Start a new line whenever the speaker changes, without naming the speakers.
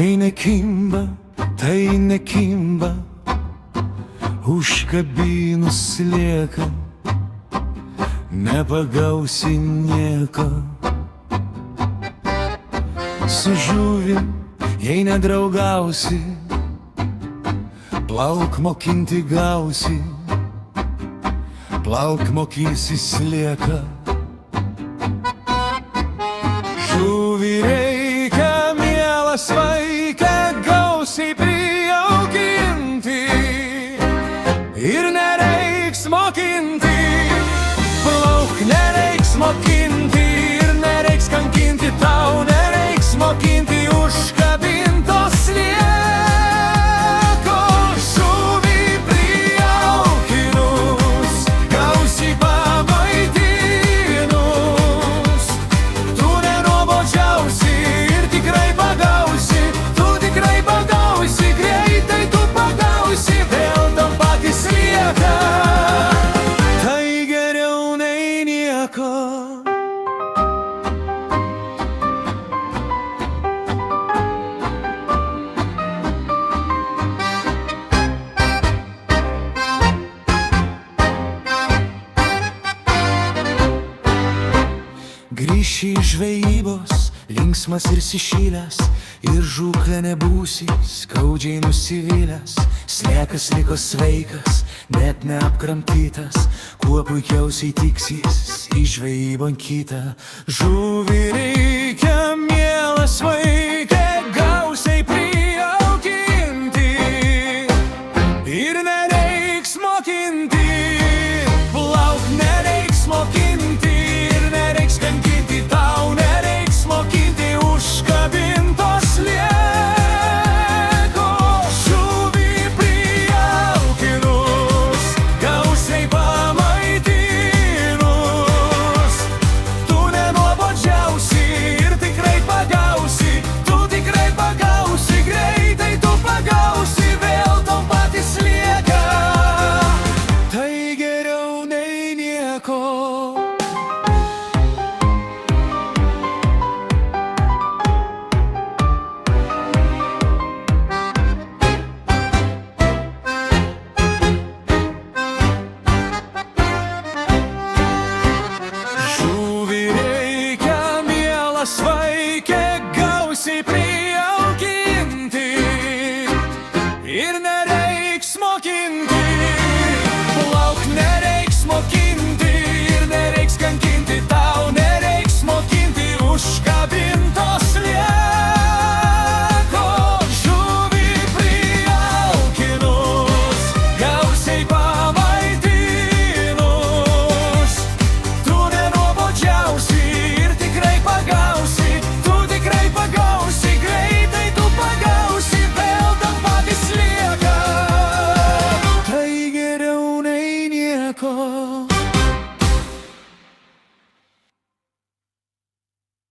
Kai nekimba, tai nekimba, užkabinus lieka, nepagausi nieko. Su žuvim, jei nedraugausi, plauk mokinti gausi, plauk mokysis lieka. Žuvį reikia, mielas vaike, gausiai prijaukinti ir nereiks mokinti. Plauk nereiks mokinti ir nereiks kankinti, tau nereiks mokinti užkabintos liekos. Žuvį prijaukinus, gausiai pamaitinus, tu nenuobodžiausi ir tikrai pagausi, tu tikrai pagausi, greitai tu pagausi, vėl tam patys lieka. Tai geriau nei nieko. Grįši iš žvejybos, linksmas ir sišylęs, ir žūklę nebūsi, skaudžiai nusivylęs. Sliekas liko sveikas, net neapkramtytas, kuo puikiausiai tiksis į žvejybon kitą. Žuvį reikia, mielas vaike, gausiai prijaukinti ir nereiks mokinti. Plauk nereiks mokinti ir nereiks kankinti, tau nereiks mokinti užkabintos liekos. Žuvį prijaukinus, gausiai pamaitinus, tu nenuobodžiausi ir tikrai pagausi, tu tikrai pagausi, greitai tu pagausi, vėl tau patys lieka. Tai geriau nei nieko. Žuvį reikia, mielas vaike, gausiai prijaukinti